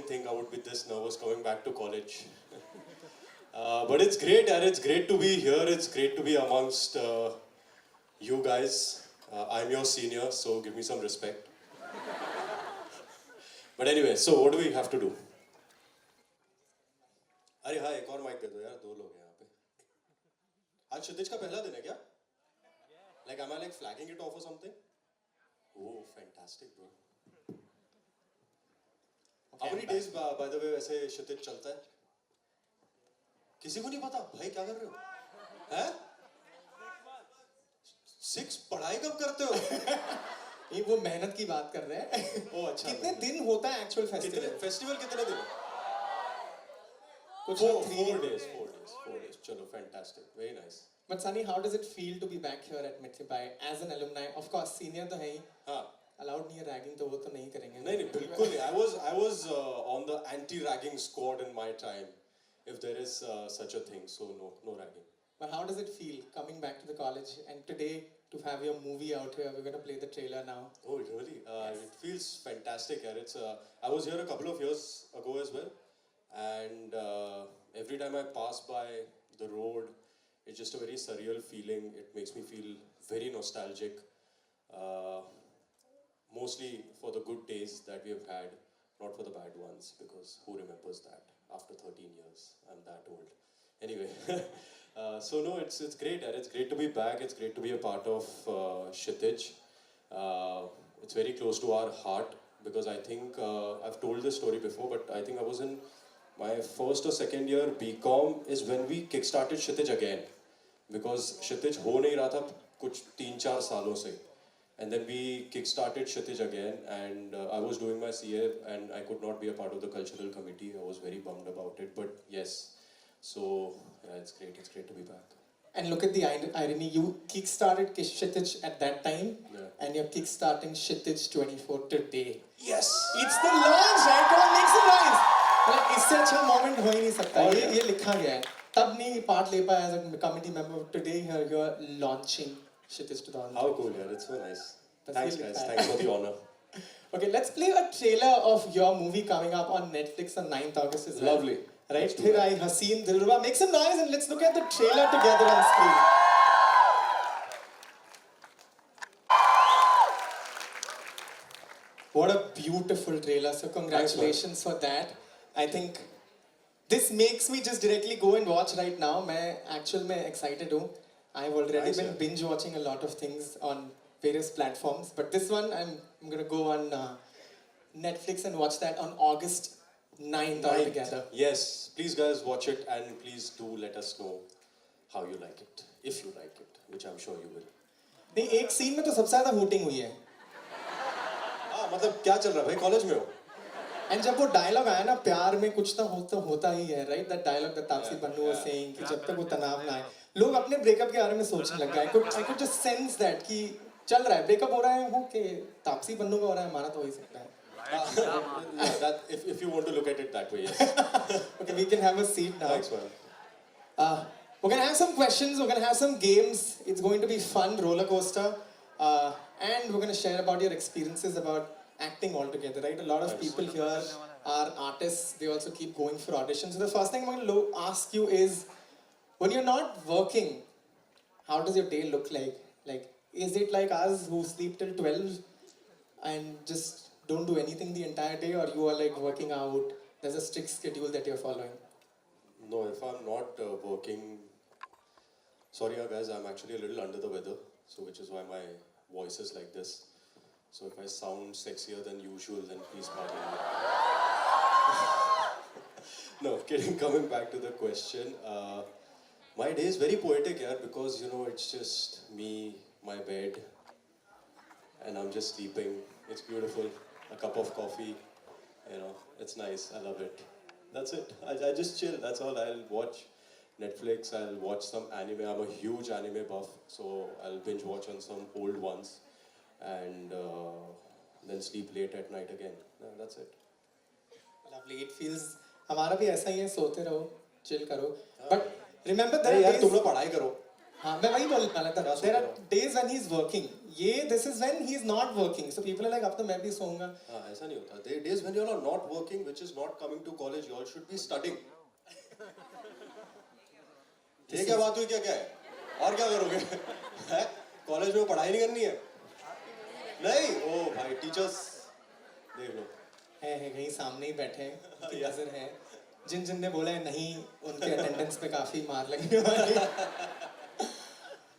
didn't think I would be this nervous coming back to college. But it's great, and it's great to be here. It's great to be amongst you guys. I'm your senior, so give me some respect. But anyway, so what do we have to do? अरे हाँ, एक और mic दे दो यार, दो लोग हैं यहाँ पे. आज क्षितिज का पहला दिन है क्या? Like, am I like flagging it off or something? Oh, fantastic, bro. How many days, by the way, वैसे क्षितिज चलता है? किसी को नहीं पता? भाई क्या कर रहे हो? हैं? 6 पढ़ाई कब करते हो? ये वो मेहनत की बात कर रहे हैं. ओ अच्छा. कितने दिन होता है एक्चुअल फेस्टिवल? फेस्टिवल कितने दिन? कुछ 4 days. 4 days. चलो, fantastic. Very nice. But Sunny, how does it feel to be back here at Mithila as an alumni? Of course, senior तो है ही. हाँ. Allowed नहीं है ragging तो वो तो नहीं करेंगे. नहीं बिल्कुल नहीं. I was on the anti-ragging squad in my time, if there is such a thing. So no ragging. But how does it feel coming back to the college and today to have your movie out here? We're going to play the trailer now. Oh really? Yes. It feels fantastic. Yeah. It's I was here a couple of years ago as well, and every time I pass by the road, it's just a very surreal feeling. It makes me feel very nostalgic. Mostly for the good days that we have had, not for the bad ones, because who remembers that after 13 years? I'm that old. Anyway, so no, it's great, and it's great to be back. It's great to be a part of Kshitij. It's very close to our heart, because I think I've told this story before, but I think I was in my first or second year BCom is when we kickstarted Kshitij again, because Kshitij ho nahi raha tha kuch 3-4 सालों से. And then we kickstarted Kshitij again, and I was doing my CA, and I could not be a part of the cultural committee. I was very bummed about it, but yes. So yeah, it's great. It's great to be back. And look at the irony. You kickstarted Kshitij at that time, and you're kickstarting Kshitij 24 today. Yes. It's the launch, right? Come on, make some noise. मतलब इससे अच्छा moment हो ही नहीं सकता. ये लिखा गया है. तब नहीं part ले पाया as a committee member. Today here you're launching Kshitij 2000. How cool, yeah. It's so nice. Thanks, guys. Thanks for the honor. Okay, let's play a trailer of your movie coming up on Netflix on 9th August as well. Lovely. Right, Phir Aayi Haseen Dilruba. Make some noise and let's look at the trailer together on screen. What a beautiful trailer. So congratulations for that. I think this makes me just directly go and watch right now. मैं actual में excited हूँ. I've already been binge watching a lot of things on various platforms, but this one I'm gonna go on Netflix and watch that on August 9th altogether. Yes, please guys watch it, and please do let us know how you like it, if you like it, which I'm sure you will. नहीं, एक scene में तो सबसे ज़्यादा hooting हुई है. हाँ, मतलब क्या चल रहा है भाई, कॉलेज में हो? And जब वो dialogue आया ना, प्यार में कुछ तो होता ही है, right? That dialogue that Taapsee Pannu was saying कि जब तक वो तनाव ना आए, लोग अपने breakup के बारे में सोचने लग गए. I could just sense that कि चल रहा है, breakup हो रहा है, वो कि तापसी पन्नू का हो रहा है, हमारा तो हो ही सकता है. Yeah, that if you want to look at it that way, yes. Okay, we can have a seat now. Thanks, man. We're gonna have some questions. We're gonna have some games. It's going to be fun, roller coaster, and we're gonna share about your experiences about acting altogether. Right? A lot of people here are artists. They also keep going for auditions. So the first thing I'm going to ask you is, when you're not working, how does your day look like? Like, is it like us who sleep till 12 and just don't do anything the entire day, or you are like working out? There's a strict schedule that you're following. No, if I'm not working, sorry guys, I'm actually a little under the weather, so which is why my voice is like this. So if I sound sexier than usual, then please pardon me. No, kidding. Coming back to the question, my day is very poetic, yeah, because you know it's just me, my bed, and I'm just sleeping. It's beautiful. A cup of coffee, you know, it's nice. I love it. That's it. I just chill. That's all. I'll watch Netflix. I'll watch some anime. I'm a huge anime buff, so I'll binge watch on some old ones, and then sleep late at night again. That's it. Lovely. It feels. हमारा भी ऐसा ही है, सोते रहो, chill करो. But remember that यार तुम लोग पढ़ाई करो. हाँ, मैं वही बोलने वाला था. There are days when he's working. this is when he's not working. So people are like, अब तो मैं भी सोऊंगा. हाँ ऐसा नहीं होता. There are days when you are not working, which is not coming to college. You all should be studying. ये क्या बात हुई क्या क्या है? और क्या करोगे? हैं? कॉलेज में पढ़ाई नहीं करनी है? नहीं, ओ भाई टीचर्स देख लो. है कहीं सामने ही बैठे हैं, टीचर हैं. जिन ने बोला है नहीं, उनके अटेंडेंस पे काफी मार लगने वाली है.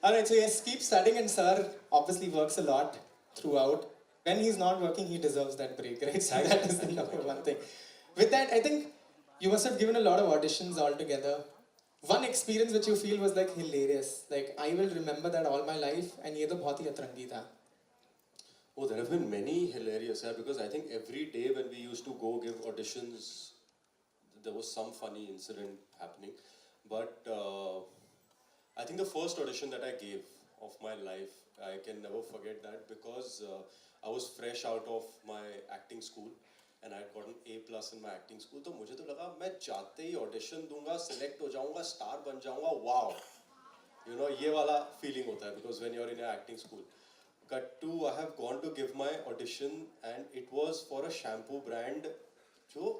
Alright, so yes, keep studying, and sir obviously works a lot throughout. When he's not working, he deserves that break, right? So that is the number one thing. With that, I think you must have given a lot of auditions altogether. One experience which you feel was like hilarious, like I will remember that all my life, and ये तो बहुत ही अतरंगी था. Oh, there have been many hilarious, yeah, because I think every day when we used to go give auditions, there was some funny incident happening. But I think the first audition that I gave of my life, I can never forget that because I was fresh out of my acting school and I had gotten A+ in my acting school. तो मुझे तो लगा मैं जाते ही audition दूंगा, select हो जाऊंगा, star बन जाऊंगा, wow. You know, ये वाला feeling होता है because when you're in your acting school. Cut to, I have gone to give my audition and it was for a shampoo brand जो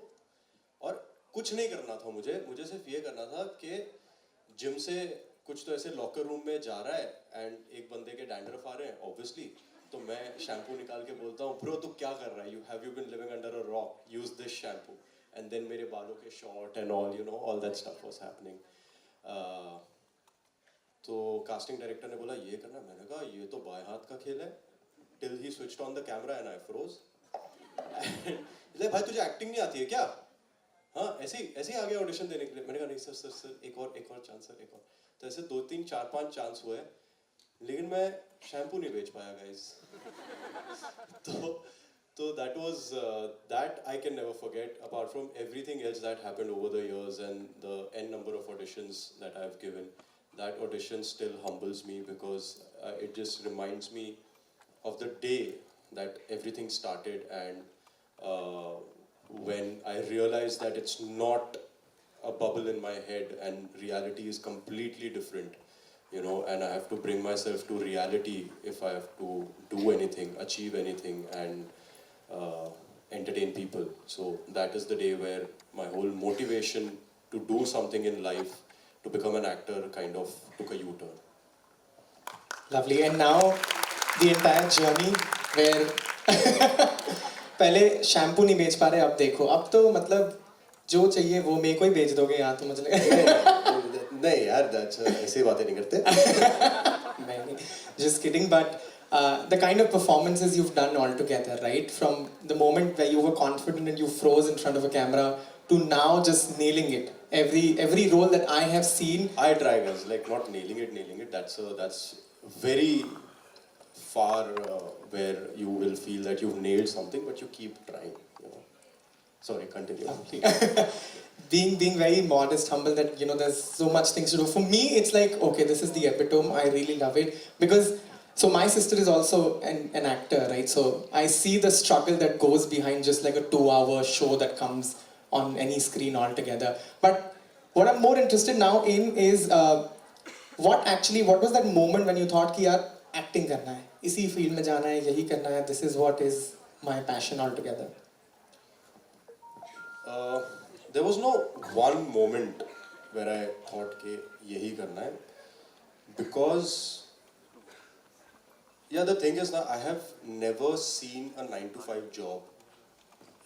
और कुछ नहीं करना था मुझे सिर्फ ये करना था कि जिम से कुछ तो ऐसे लॉकर रूम में जा रहा है एंड एक बंदे के डैंड्रफ आ रहे हैं ऑब्वियसली तो मैं शैम्पू निकाल के बोलता हूँ ब्रो तू क्या कर रहा है have you been living under a rock use this shampoo and then मेरे बालों के short and all you know all that stuff was happening तो कास्टिंग डायरेक्टर ने बोला ये करना मैंने कहा ये तो बाएं हाथ का खेल है till he switched on the camera and I froze भाई तुझे एक्टिंग नहीं आती है क्या हाँ ऐसे ही आ गया ऑडिशन देने के लिए मैंने कहा नहीं सर एक और चांस सर एक और तो ऐसे 2 3 4 5 चांस हुए लेकिन मैं शैम्पू नहीं बेच पाया गाइस तो that was that I can never forget apart from everything else that happened over the years and the n number of auditions that I've given that audition still humbles me because it just reminds me of the day that everything started and when I realized that it's not a bubble in my head and reality is completely different, you know, and I have to bring myself to reality if I have to do anything, achieve anything and entertain people. So that is the day where my whole motivation to do something in life, to become an actor kind of took a U-turn. Lovely. And now the entire journey where पहले shampoo नहीं बेच पा रहे अब देखो अब तो मतलब जो चाहिए वो मेरे को ही बेच दोगे यहाँ तो मुझे लगा नहीं यार ऐसी बातें नहीं करते नहीं just kidding but the kind of performances you've done all together right from the moment where you were confident and you froze in front of a camera to now just nailing it every role that I have seen I try guys like not nailing it that's very far where you will feel that you've nailed something but you keep trying you know sorry continue being very modest humble that you know there's so much things to do for me it's like okay this is the epitome I really love it because so my sister is also an actor right so I see the struggle that goes behind just like a 2-hour show that comes on any screen altogether but what I'm more interested now in is what was that moment when you thought कि यार acting करना है इसी field में जाना है यही करना है this is what is my passion altogether there was no one moment where I thought कि यही करना है because yeah the thing is that I have never seen a 9 to 5 job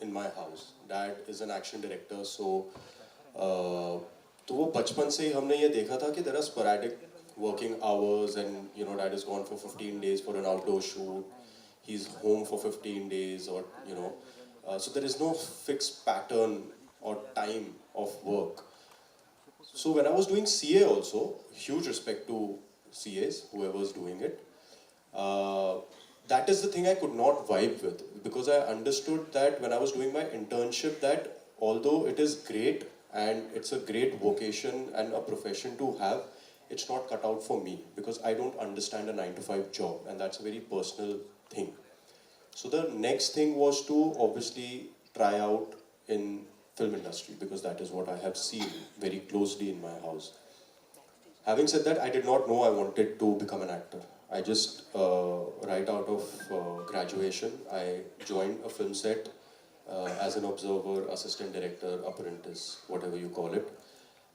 in my house dad is an action director so तो वो बचपन से ही हमने ये देखा था कि there are sporadic working hours and you know dad is gone for 15 days for an outdoor shoot he's home for 15 days or you know so there is no fixed pattern or time of work so when I was doing CA also huge respect to CAs whoever is doing it that is the thing I could not vibe with because I understood that when I was doing my internship that although it is great and it's a great vocation and a profession to have it's not cut out for me because I don't understand a 9 to 5 job and that's a very personal thing. So the next thing was to obviously try out in film industry because that is what I have seen very closely in my house. Having said that, I did not know I wanted to become an actor. I just, right out of graduation, I joined a film set as an observer, assistant director, apprentice, whatever you call it.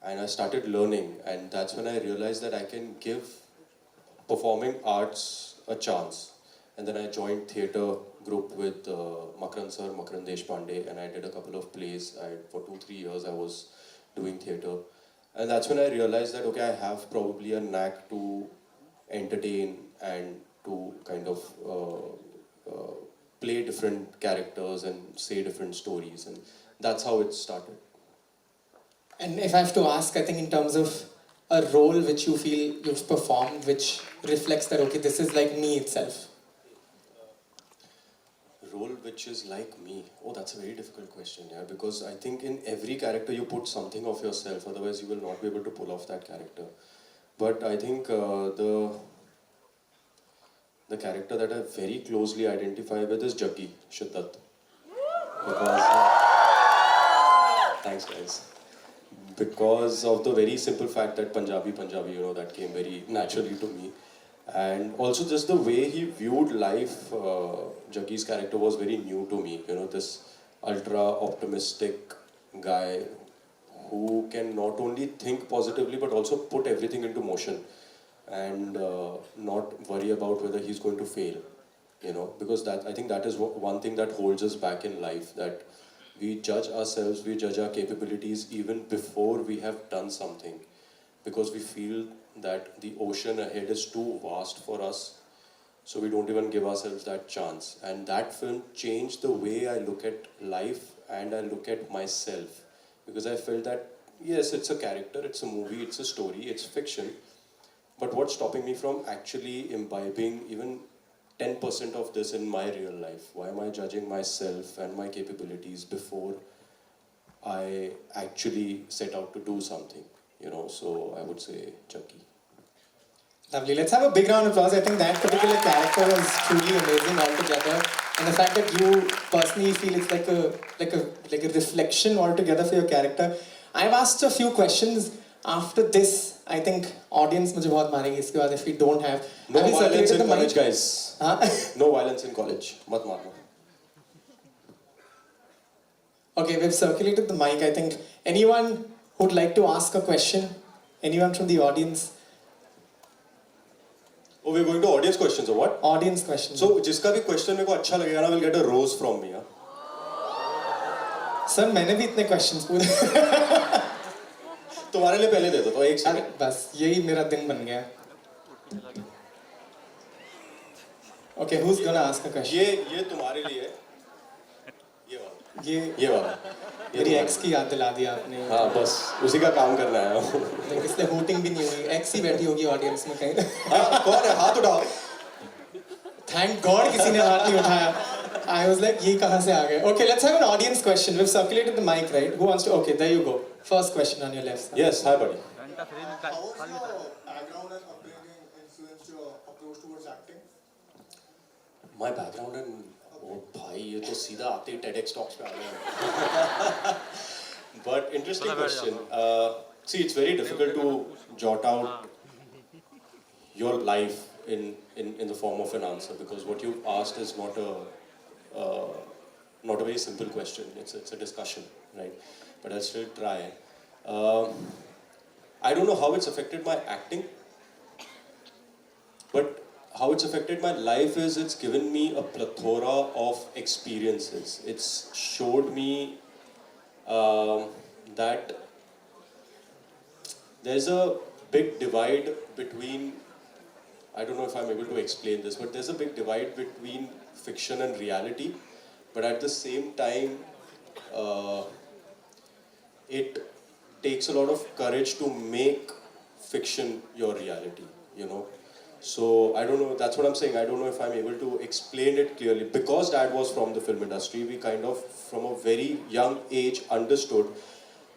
And I started learning, and that's when I realized that I can give performing arts a chance. And then I joined theatre group with Makran sir, Makran Deshpande, and I did a couple of plays. For 2-3 years I was doing theatre. And that's when I realized that, okay, I have probably a knack to entertain and to kind of play different characters and say different stories. And that's how it started. And if I have to ask, I think in terms of a role which you feel you've performed, which reflects that, okay, this is like me itself. Role which is like me? Oh, that's a very difficult question, yeah, because I think in every character you put something of yourself, otherwise you will not be able to pull off that character. But I think the character that I very closely identify with is Jaggi Shiddat. Because, thanks guys. Because of the very simple fact that Punjabi, you know, that came very naturally to me. And also just the way he viewed life, Jaggi's character was very new to me. You know, this ultra optimistic guy who can not only think positively but also put everything into motion and not worry about whether he's going to fail. You know, because that, I think that is one thing that holds us back in life, that we judge ourselves, we judge our capabilities even before we have done something, because we feel that the ocean ahead is too vast for us, so we don't even give ourselves that chance. And that film changed the way I look at life and I look at myself, because I felt that yes, it's a character, it's a movie, it's a story, it's fiction, but what's stopping me from actually imbibing even 10% of this in my real life? Why am I judging myself and my capabilities before I actually set out to do something? You know, so I would say Chucky. Lovely. Let's have a big round of applause. I think that particular character was truly amazing altogether. And the fact that you personally feel it's like a reflection altogether for your character. I've asked a few questions. After this, I think audience मुझे बहुत मारेगी इसके बाद if we don't have. No have you violence circulated in the college, mic? guys. Huh? No violence in college. Mat marna. Okay, we've circulated the mic. I think anyone who'd like to ask a question, anyone from the audience, Oh, we're going to audience questions or what? audience questions. So, जिसका भी question मेरे को अच्छा लगेगा ना, will get a rose from me. Huh? Sir मैंने भी इतने questions पूछे. तुम्हारे लिए पहले दे दो तो एक अरे सेकंड. बस यही मेरा दिन बन गया. Okay, who's gonna ask a question? ये तुम्हारे लिए है. ये वाला. ये वाला. मेरी एक्स की याद दिला दी आपने. हाँ बस उसी का काम करना है. Like इसलिए hooting भी नहीं हुई. एक्स ही बैठी होगी ऑडियंस में कहीं. हाँ कौन है? हाथ उठाओ. Thank God किसी ने हाथ नहीं उठाया. I was like ये कहाँ से आ गए? Okay, let's have an audience question. We've circulated the mic, right? Who wants to? Okay, there you go. First question on your left side. Yes, hi buddy. How was your background and upbringing influenced your approach towards acting? My background and oh भाई ये तो सीधा आते ही TEDx talks पे आ गया. But interesting question. See, it's very difficult to jot out your life in the form of an answer, because what you asked is not a very simple question. It's a discussion, right? But I'll still try. I don't know how it's affected my acting, but how it's affected my life is it's given me a plethora of experiences. It's showed me that there's a big divide between, I don't know if I'm able to explain this, but there's a big divide between fiction and reality. But at the same time, it takes a lot of courage to make fiction your reality, you know. So I don't know, that's what I'm saying. I don't know if I'm able to explain it clearly. Because Dad was from the film industry, we kind of, from a very young age, understood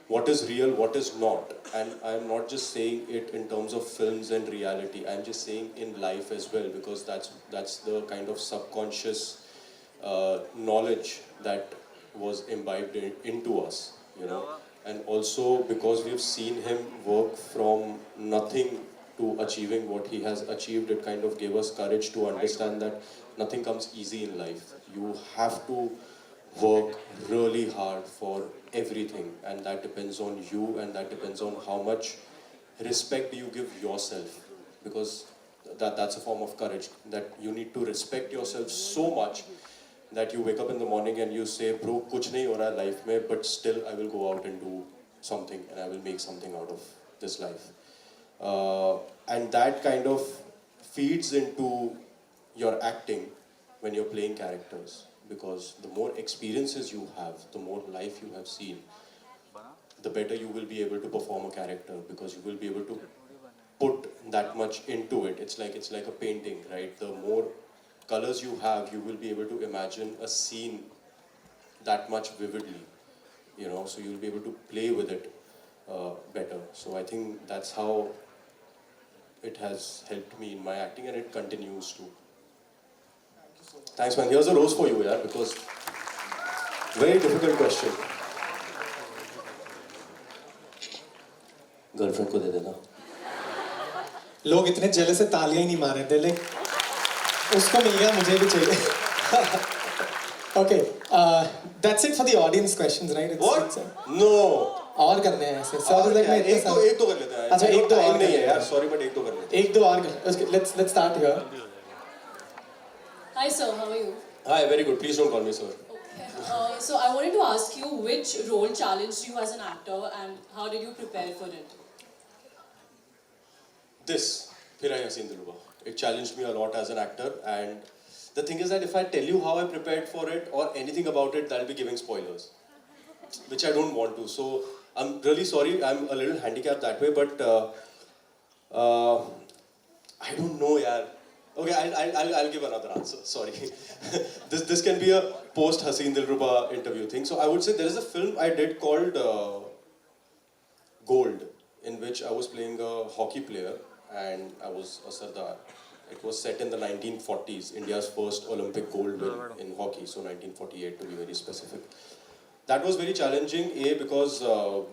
what is real, what is not. And I'm not just saying it in terms of films and reality. I'm just saying in life as well, because that's the kind of subconscious knowledge that was imbibed into us, you know. And also because we've seen him work from nothing to achieving what he has achieved. It kind of gave us courage to understand that nothing comes easy in life. You have to work really hard for everything, and that depends on you, and that depends on how much respect you give yourself, because that's a form of courage, that you need to respect yourself so much that you wake up in the morning and you say, bro, kuch nahi ho raha hai life mein, but still I will go out and do something and I will make something out of this life. And that kind of feeds into your acting when you're playing characters, because the more experiences you have, the more life you have seen, the better you will be able to perform a character, because you will be able to put that much into it. It's like a painting, right? The more colors you have, you will be able to imagine a scene that much vividly, you know, so you'll be able to play with it better. So I think that's how it has helped me in my acting, and it continues to. Thanks, man. Here's a rose for you, yeah, because very difficult question. Girlfriend को दे देना. लोग इतने jealous से तालियां ही नहीं मार रहे थे, लेकिन उसको मिल गया, मुझे भी चाहिए. Okay, that's it for the audience questions, right? What? No. और करने हैं ऐसे. Sir is like मैं इतने सारे. एक दो कर लेते हैं. अच्छा, एक दो और नहीं है यार. Sorry, but एक दो कर लेते हैं. एक दो और कर. Okay, let's start here. Hi sir, how are you? Hi, very good. Please don't call me sir. Okay. So I wanted to ask you which role challenged you as an actor and how did you prepare for it? This, फिर आई हसीन दिलरुबा. It challenged me a lot as an actor, and the thing is that if I tell you how I prepared for it or anything about it, that'll be giving spoilers, which I don't want to. So I'm really sorry. I'm a little handicapped that way, but I don't know, yaar. Okay, I'll give another answer. Sorry. this can be a post Haseen Dilruba interview thing. So I would say there is a film I did called Gold, in which I was playing a hockey player and I was a Sardar. It was set in the 1940s, India's first Olympic gold win in hockey, so 1948 to be very specific. That was very challenging, because I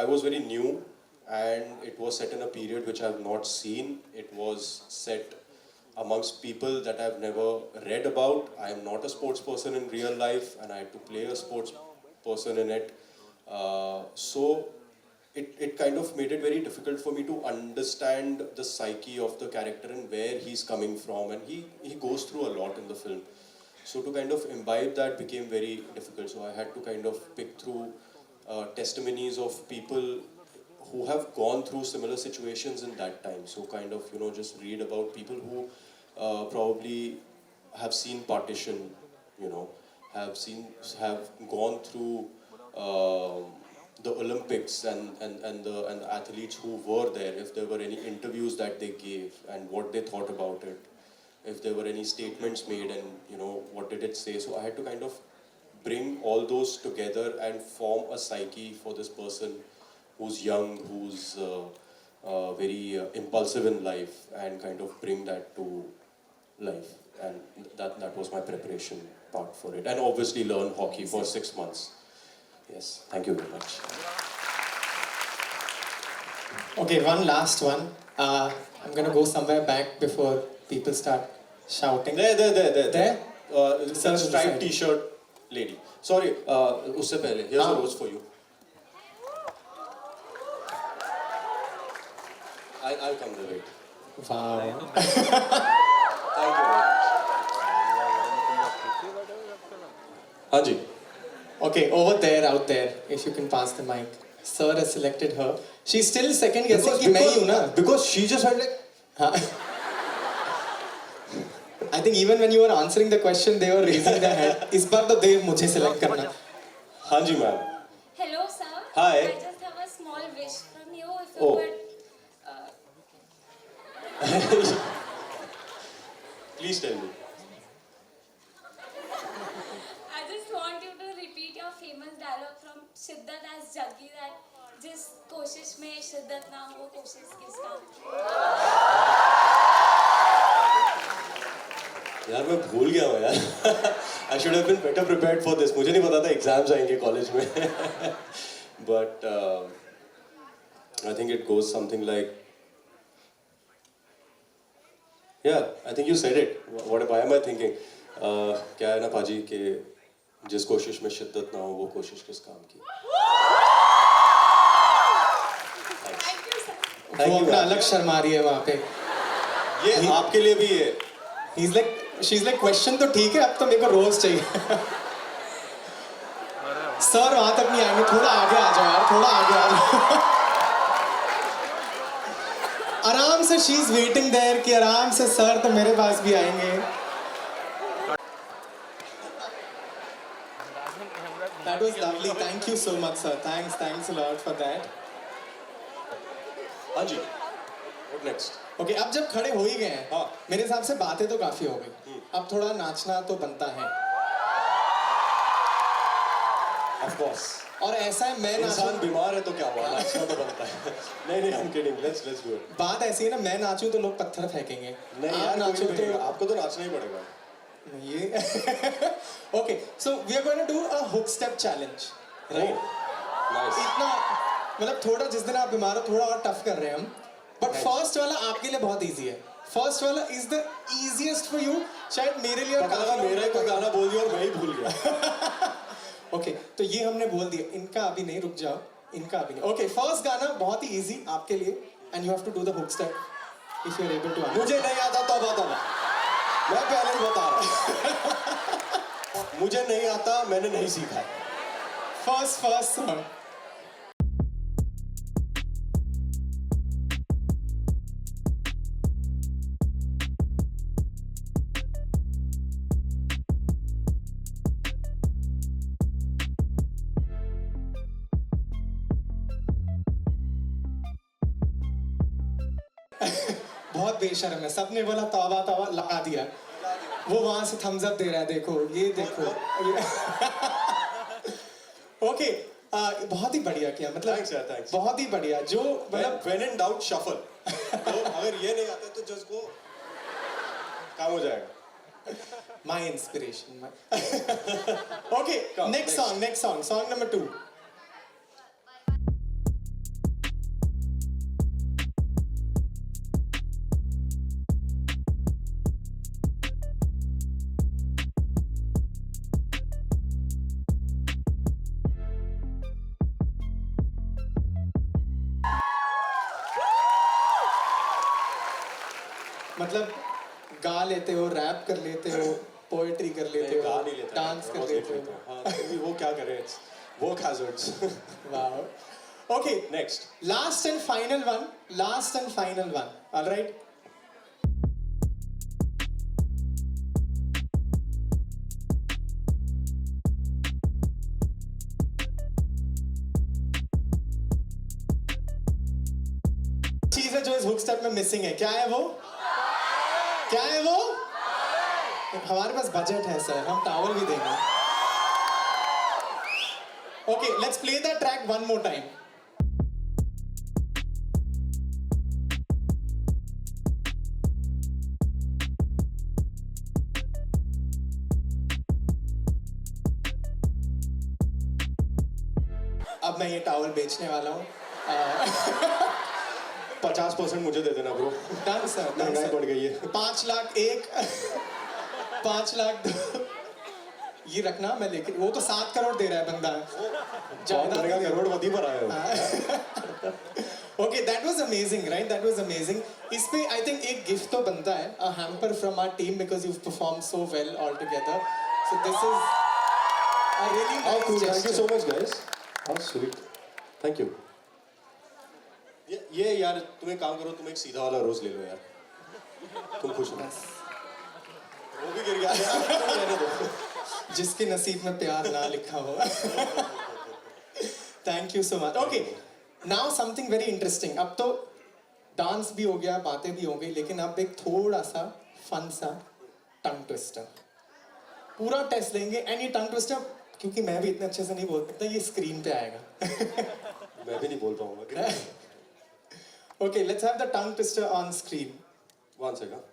was very new, and it was set in a period which I have not seen. It was set amongst people that I've never read about. I am not a sports person in real life, and I had to play a sports person in it. So it kind of made it very difficult for me to understand the psyche of the character and where he's coming from, and he goes through a lot in the film. So to kind of imbibe that became very difficult. So I had to kind of pick through testimonies of people who have gone through similar situations in that time. So kind of, you know, just read about people who probably have seen partition, you know, have gone through the Olympics and the athletes who were there, if there were any interviews that they gave and what they thought about it, if there were any statements made and, you know, what did it say. So I had to kind of bring all those together and form a psyche for this person who's young, who's very impulsive in life, and kind of bring that to life. And that was my preparation part for it. And obviously learn hockey for 6 months. Yes, thank you very much. Okay, one last one. I'm gonna go somewhere back before people start shouting. There. There? Some striped t-shirt lady. Sorry, usse pehle. Here's a rose for you. I'll come there, wait. Wow. Thank you very much. Hanji. Okay, over there, out there, if you can pass the mic. Sir has selected her. She's still second guessing कि मैं ही हूँ ना. Because she just had like... I think even when you were answering the question, they were raising their hand. इस बार तो देव मुझे select करना. Hanji ma'am. Hello, sir. Hi. I just have a small wish from you. If you Oh. could, Please tell me. I just want you to repeat your famous dialogue from Shiddat as Jaggi that जिस कोशिश में शिद्दत ना हो कोशिश किस काम यार मैं भूल गया हूँ यार. I should have been better prepared for this. मुझे नहीं पता था exams आएंगे college में. But I think it goes something like Yeah, I think you said it. Why am I thinking? क्या है ना पाजी कि जिस कोशिश में शिद्दत ना हो वो कोशिश किस काम की. Thank you, sir. वो अपना अलग शर्मा रही है वहाँ पे. ये आपके लिए भी है. He's like, she's like, question तो ठीक है, अब तो मेरे को रोज चाहिए. सर वहां तक नहीं आएंगे, थोड़ा आगे आ जाओ यार, थोड़ा आगे आ जाओ. आराम से शी इज वेटिंग देयर कि आराम से सर तो मेरे पास भी आएंगे. That was lovely. Thank you so much, sir. Thanks a lot for that. हाँ जी. What next? Okay, अब जब खड़े हो ही गए हैं, हाँ. मेरे हिसाब से बातें तो काफी हो गई. अब थोड़ा नाचना तो बनता है. Of course. और ऐसा है, मैं इंसान नाचूं, बीमार है तो क्या हुआ? नाचना तो बनता है. नहीं, I'm kidding. Let's do it. बात ऐसी है ना, मैं नाचूं तो लोग पत्थर फेंकेंगे. नहीं आप यार, नाचो कोई नहीं, आपको तो नाचना ही पड़ेगा. ये okay, so we are going to do a hook step challenge, right? Nice. इतना मतलब थोड़ा, जिस दिन आप बीमार हो थोड़ा और टफ कर रहे हैं हम, बट फर्स्ट वाला आपके लिए बहुत इजी है. फर्स्ट वाला is the easiest for you. शायद मेरे लिए और पता लगा मेरा ही कोई गाना बोल दिया और मैं ही भूल गया. ओके, तो ये हमने बोल दिया. इनका अभी नहीं, रुक जाओ, इनका अभी नहीं. ओके, फर्स्ट गाना बहुत ही इजी आपके लिए, and you have to do the hook step if you are able to. मुझे नहीं आता तो बताना. मैं पहले ही बता रहा हूँ. मुझे नहीं आता, मैंने नहीं सीखा है. First song. बहुत बेशर्म है. सबने बोला तौबा तौबा, लगा दिया. वो वहां से थम्स अप दे रहा है, देखो ये देखो. ओके, बहुत ही बढ़िया किया, मतलब Thanks यार, thanks. बहुत ही बढ़िया. जो मतलब When in doubt, shuffle. तो अगर ये नहीं आता तो जस्ट गो, काम हो जाएगा. My inspiration. Okay, Come, next song, song number 2. मतलब गा लेते हो, रैप कर लेते हो, पोएट्री कर लेते हो, गा नहीं लेता, डांस कर लेते हो. हाँ, तो वो क्या करें? Work hazards. Wow. Okay, Next. Last and final one. Alright. चीज है जो इस हुक स्टेप में मिसिंग है. क्या है वो? हमारे पास बजट है सर, हम टावल भी देंगे. Okay, let's play the track one more time. अब मैं ये टावल बेचने वाला हूँ. 50% मुझे दे देना ब्रो. डन सर, महंगाई बढ़ गई है. 5 लाख एक, 5 लाख 2. ये रखना, मैं लेके, वो तो 7 करोड़ दे रहा है बंदा. बहुत बनेगा, करोड़पति पर आए हो. Okay, that was amazing, right? That was amazing. इस पे आई थिंक एक गिफ्ट तो बनता है, a hamper from our team, because you perform so well all together. So this is a really nice Thank you gesture. so much guys. How sweet. Thank you. ये यार, तुम एक काम करो, तुम एक सीधा वाला रोज ले लो यार. तुम खुश हो. वो भी गिर गया यार. रहने दो. जिसके नसीब में प्यार ना लिखा हो. Thank you so much. Okay, now something very interesting. अब तो डांस भी हो गया, बातें भी हो गई, लेकिन अब एक थोड़ा सा फन सा टंग ट्विस्टर. पूरा टेस्ट लेंगे, एंड ये टंग ट्विस्टर, क्योंकि मैं भी इतने अच्छे से नहीं बोल सकता, ये स्क्रीन पे आएगा. मैं भी नहीं बोल पाऊंगा. Okay, let's have the tongue twister on screen. One second.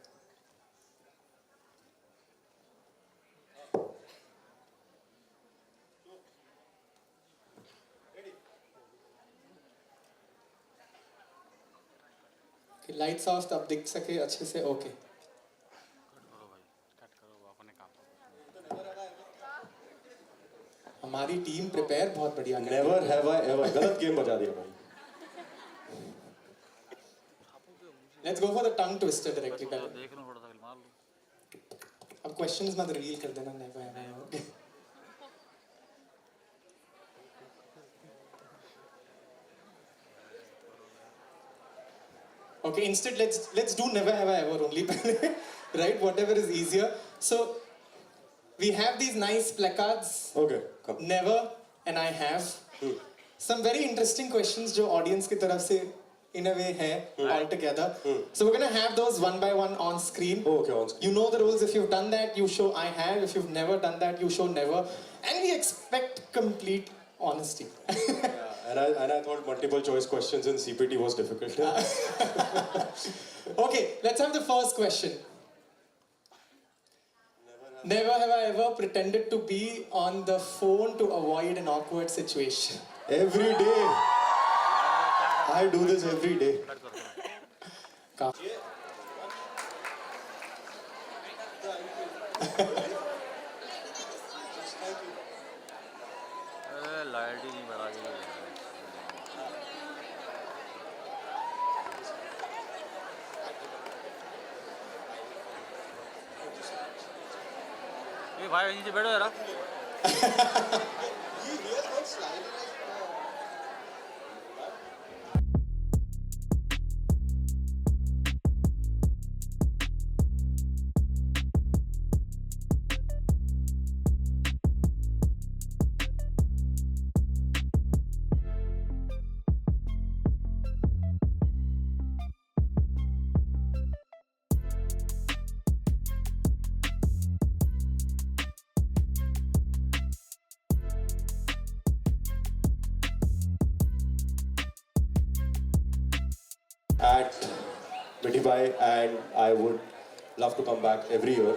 Lights off, तब दिख सके अच्छे से. ओके, हमारी टीम प्रिपेयर बहुत बढ़िया करती है। Never have I ever. गलत गेम बजा दिया भाई. Let's go for the tongue twister directly पहले. देख लो थोड़ा सा मार लो. अब questions मत reveal कर देना never have I ever. Okay, instead let's do never have I ever only, right? Whatever is easier. So we have these nice placards. Okay, come. Never and I have. Some very interesting questions जो audience की तरफ से in a way है all together. So we're gonna have those one by one on screen. Oh, okay, on screen. You know the rules. If you've done that, you show I have. If you've never done that, you show never. And we expect complete honesty. And I thought multiple choice questions in CPT was difficult. Okay, let's have the first question. Never have I ever pretended to be on the phone to avoid an awkward situation. Every day. I do this every day. काफी light ही नहीं बढ़ा दी. ए भाई नीचे बैठो यार. At Mitibai, and I would love to come back every year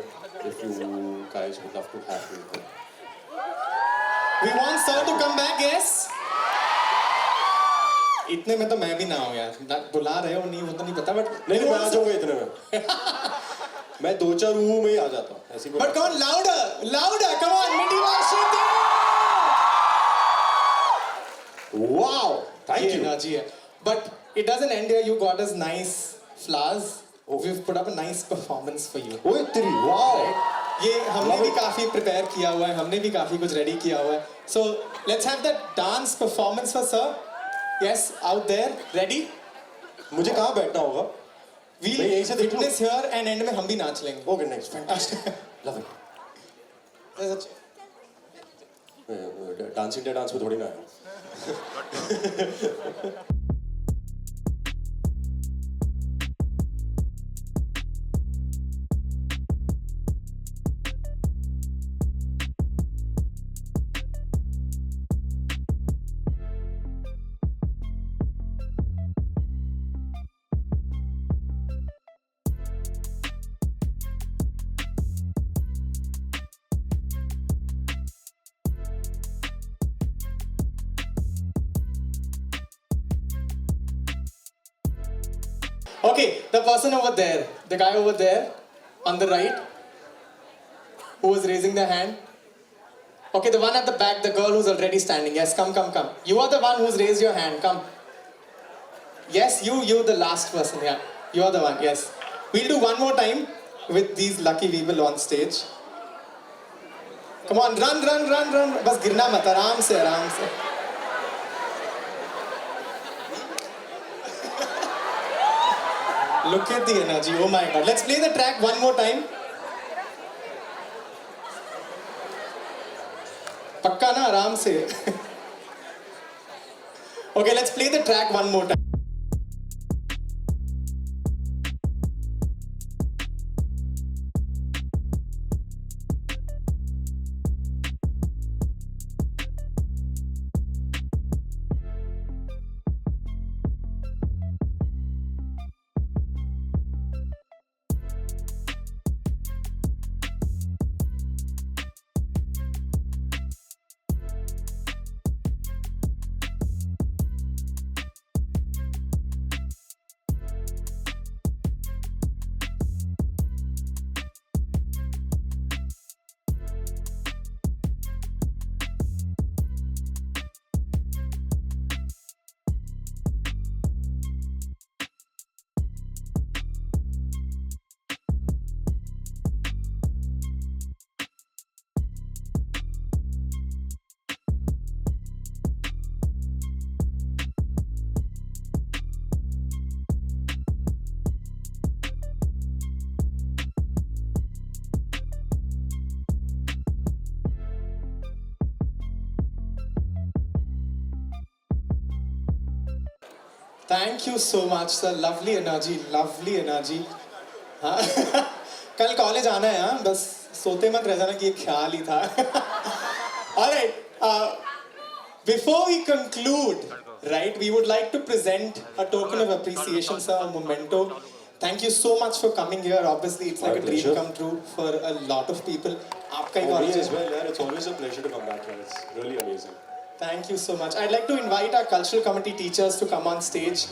if you guys would love to have me. We want sir to come back, yes? इतने में तो मैं भी ना हूँ यार. बुला रहे हो नहीं वो तो नहीं पता but नहीं मैं आ जाऊंगा इतने में. मैं 2-4 रूम में ही आ जाता हूँ. ऐसी कोई But come on, louder, come on, Mitibai Shruti! Wow! Thank ये you. energy है. But it doesn't end here. You got us nice flowers. We've put up a nice performance for you. ओए तेरी wow! ये हमने भी काफी prepare किया हुआ है. हमने भी काफी कुछ ready किया हुआ है. So let's have that dance performance for sir. Yes, out there, ready? मुझे कहाँ बैठना होगा? We'll मैं यहीं से देख लूं? witness here and end में हम भी नाच लेंगे. Okay, nice, fantastic. Love it. That's dance India dance में थोड़ी ना आया. Okay, the person over there, the guy over there on the right, who was raising their hand. Okay, the one at the back, the girl who's already standing. Yes, come. You are the one who's raised your hand. Come. Yes, you, the last person. Yeah, you are the one. Yes. We'll do one more time with these lucky people on stage. Come on, run. बस गिरना मत, आराम से. Look at the energy. Oh my God. Let's play the track one more time. पक्का ना आराम से. Okay, let's play the track one more time. Thank you so much, sir. Lovely energy, lovely energy. हाँ कल college आना है हाँ बस सोते मत रह जाना कि ये ख्याल ही था. All right. Before we conclude, right, we would like to present a token of appreciation, sir, a memento. Thank you so much for coming here. Obviously, it's like My a dream pleasure. come true for a lot of people. आपका ही For me college as है. well, yeah. It's always a pleasure to come back here. It's really amazing. Thank you so much. I'd like to invite our cultural committee teachers to come on stage.